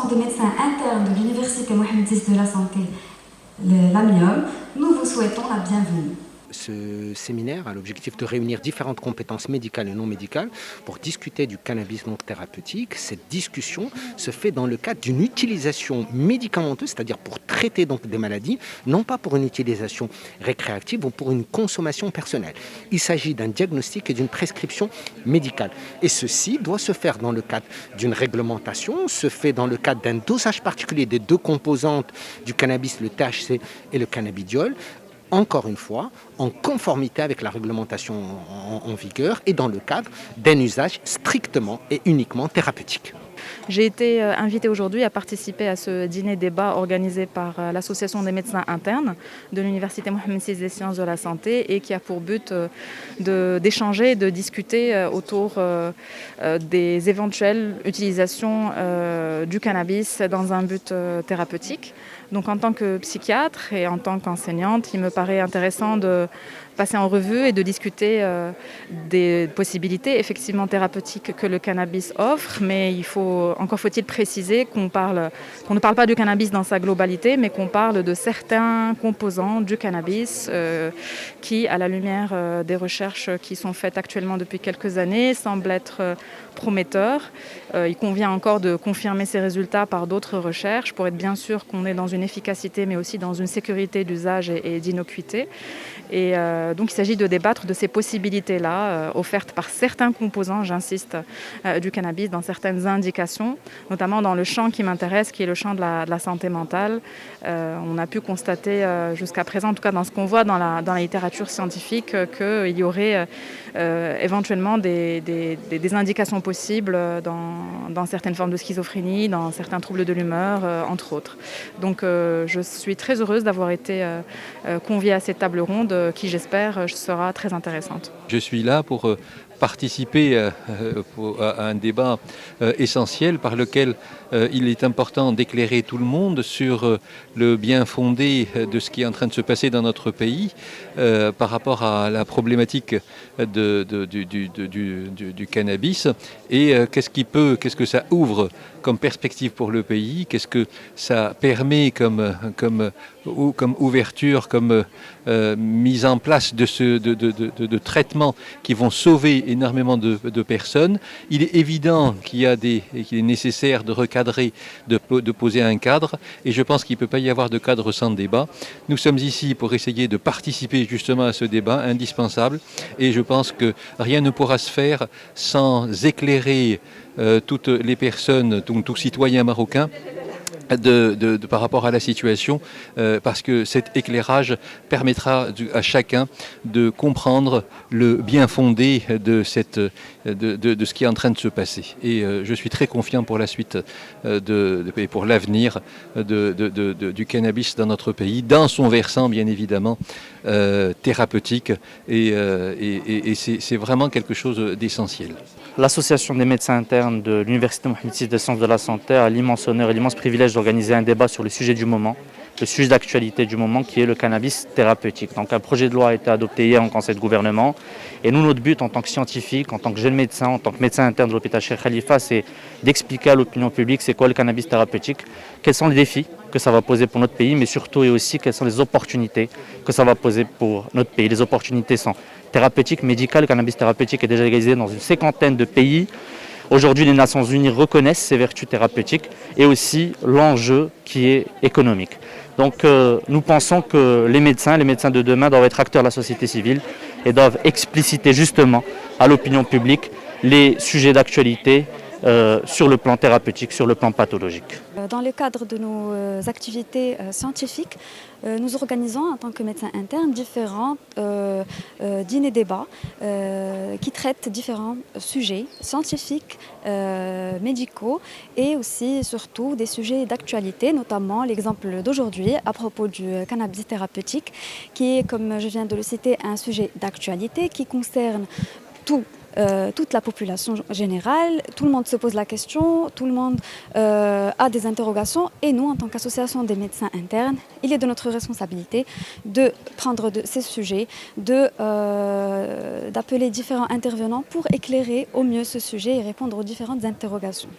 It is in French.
l'association des médecins internes de l'Université Mohamed VI de la Santé, l'AMIOM, nous vous souhaitons la bienvenue. Ce séminaire a l'objectif de réunir différentes compétences médicales et non médicales pour discuter du cannabis non thérapeutique. Cette discussion se fait dans le cadre d'une utilisation médicamenteuse, c'est-à-dire pour traiter donc des maladies, non pas pour une utilisation récréative ou pour une consommation personnelle. Il s'agit d'un diagnostic et d'une prescription médicale. Et ceci doit se faire dans le cadre d'une réglementation, se fait dans le cadre d'un dosage particulier des deux composantes du cannabis, le THC et le cannabidiol, encore une fois, en conformité avec la réglementation en vigueur et dans le cadre d'un usage strictement et uniquement thérapeutique. J'ai été invitée aujourd'hui à participer à ce dîner-débat organisé par l'Association des médecins internes de l'Université Mohamed VI des sciences de la santé et qui a pour but d'échanger, de discuter autour des éventuelles utilisations du cannabis dans un but thérapeutique. Donc en tant que psychiatre et en tant qu'enseignante, il me paraît intéressant de passer en revue et de discuter des possibilités effectivement thérapeutiques que le cannabis offre, mais encore faut-il préciser qu'on ne parle pas du cannabis dans sa globalité, mais qu'on parle de certains composants du cannabis qui, à la lumière des recherches qui sont faites actuellement depuis quelques années, semblent être prometteurs. Il convient encore de confirmer ces résultats par d'autres recherches pour être bien sûr qu'on est dans une efficacité mais aussi dans une sécurité d'usage et d'innocuité. Et donc il s'agit de débattre de ces possibilités-là offertes par certains composants, j'insiste, du cannabis dans certaines indications, notamment dans le champ qui m'intéresse, qui est le champ de la santé mentale. On a pu constater jusqu'à présent, en tout cas dans ce qu'on voit dans la littérature scientifique, qu'il y aurait éventuellement des indications possibles dans certaines formes de schizophrénie, dans certains troubles de l'humeur, entre autres. Donc je suis très heureuse d'avoir été conviée à cette table ronde qui, j'espère, sera très intéressante. Je suis là pour participer à un débat essentiel par lequel il est important d'éclairer tout le monde sur le bien fondé de ce qui est en train de se passer dans notre pays par rapport à la problématique du cannabis et qu'est-ce que ça ouvre comme perspective pour le pays, qu'est-ce que ça permet comme ouverture, comme mise en place de traitements qui vont sauver énormément de personnes. Il est évident qu'il est nécessaire de recadrer, de poser un cadre, et je pense qu'il ne peut pas y avoir de cadre sans débat. Nous sommes ici pour essayer de participer justement à ce débat indispensable, et je pense que rien ne pourra se faire sans éclairer toutes les personnes, tout citoyen marocain, par rapport à la situation, parce que cet éclairage permettra à chacun de comprendre le bien fondé de ce qui est en train de se passer. Et je suis très confiant pour la suite et pour l'avenir du cannabis dans notre pays, dans son versant bien évidemment thérapeutique, et c'est vraiment quelque chose d'essentiel. L'Association des médecins internes de l'Université Mohamed VI des sciences de la santé a l'immense honneur et l'immense privilège d'organiser un débat sur le sujet du moment, le sujet d'actualité du moment qui est le cannabis thérapeutique. Donc un projet de loi a été adopté hier en conseil de gouvernement et nous, notre but en tant que scientifique, en tant que jeune médecin, en tant que médecin interne de l'hôpital Cheikh Khalifa, c'est d'expliquer à l'opinion publique c'est quoi le cannabis thérapeutique, quels sont les défis que ça va poser pour notre pays, mais surtout et aussi quelles sont les opportunités que ça va poser pour notre pays. Les opportunités sont thérapeutiques, médicales. Le cannabis thérapeutique est déjà légalisé dans une 50aine de pays. Aujourd'hui, les Nations Unies reconnaissent ces vertus thérapeutiques et aussi l'enjeu qui est économique. Donc nous pensons que les médecins de demain doivent être acteurs de la société civile et doivent expliciter justement à l'opinion publique les sujets d'actualité sur le plan thérapeutique, sur le plan pathologique. Dans le cadre de nos activités scientifiques, nous organisons en tant que médecins internes différents dîners-débats qui traitent différents sujets scientifiques, médicaux et aussi surtout des sujets d'actualité, notamment l'exemple d'aujourd'hui à propos du cannabis thérapeutique qui est, comme je viens de le citer, un sujet d'actualité qui concerne toute la population générale. Tout le monde se pose la question, tout le monde a des interrogations et nous, en tant qu'association des médecins internes, il est de notre responsabilité de prendre ces sujets, d'appeler différents intervenants pour éclairer au mieux ce sujet et répondre aux différentes interrogations.